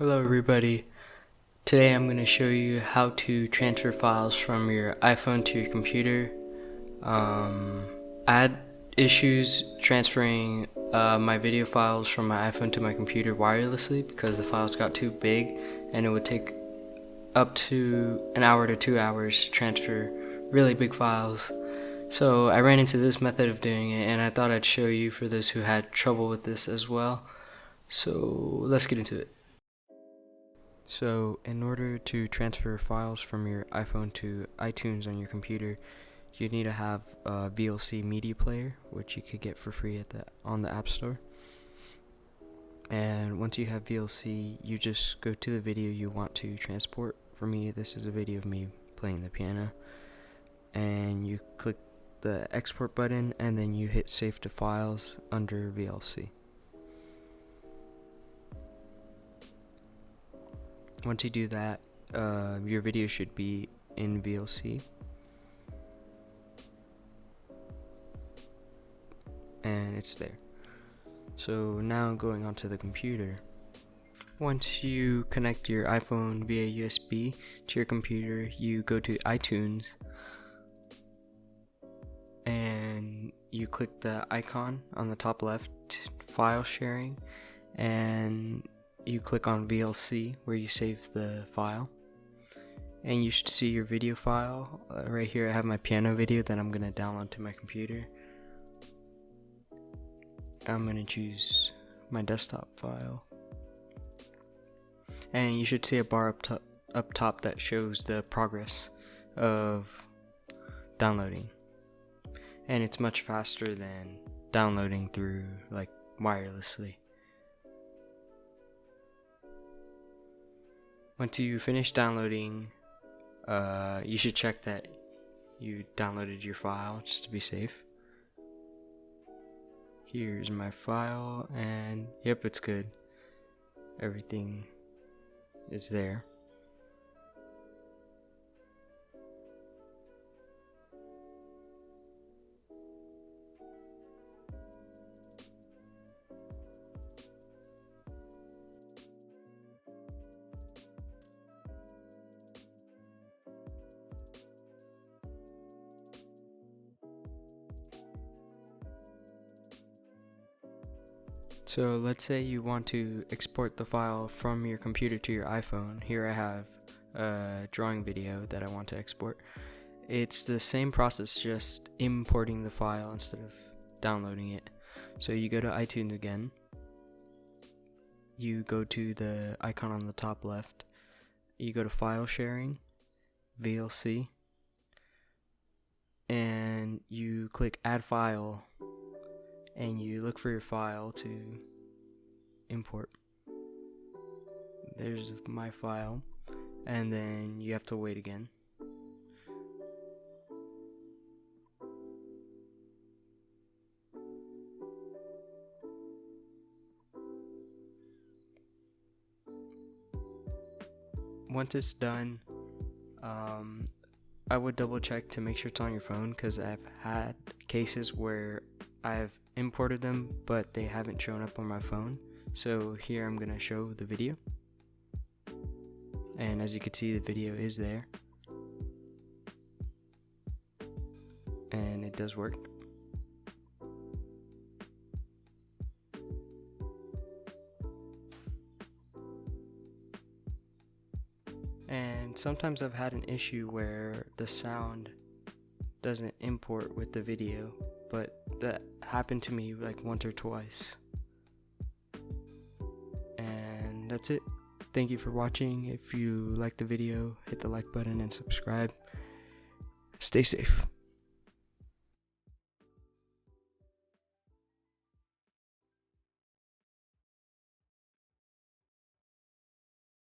Hello everybody. Today I'm going to show you how to transfer files from your iPhone to your computer. I had issues transferring my video files from my iPhone to my computer wirelessly because the files got too big and it would take up to an hour to 2 hours to transfer really big files. So I ran into this method of doing it and I thought I'd show you for those who had trouble with this as well. So let's get into it. So in order to transfer files from your iPhone to iTunes on your computer, you need to have a VLC media player, which you could get for free on the App Store. And once you have VLC, you just go to the video you want to transport. For me, this is a video of me playing the piano. And you click the export button and then you hit save to files under VLC. Once you do that, your video should be in VLC. And it's there. So now going onto the computer. Once you connect your iPhone via USB to your computer, you go to iTunes and you click the icon on the top left, file sharing, and you click on VLC where you save the file, and you should see your video file. Right here I have my piano video that I'm going to download to my computer. I'm going to choose my desktop file, and you should see a bar up top that shows the progress of downloading, and it's much faster than downloading through like wirelessly. Once you finish downloading, you should check that you downloaded your file just to be safe. Here's my file, and yep, it's good. Everything is there. So let's say you want to export the file from your computer to your iPhone. Here I have a drawing video that I want to export. It's the same process, just importing the file instead of downloading it. So you go to iTunes again. You go to the icon on the top left. You go to file sharing, VLC, and you click add file, and you look for your file to import. There's my file, and then you have to wait again. Once it's done, I would double check to make sure it's on your phone, because I've had cases where I've imported them but they haven't shown up on my phone. So here I'm gonna show the video, and as you can see, the video is there and it does work. And sometimes I've had an issue where the sound doesn't import with the video, but that happened to me like once or twice. And that's it. Thank you for watching. If you liked the video, hit the like button and subscribe. Stay safe.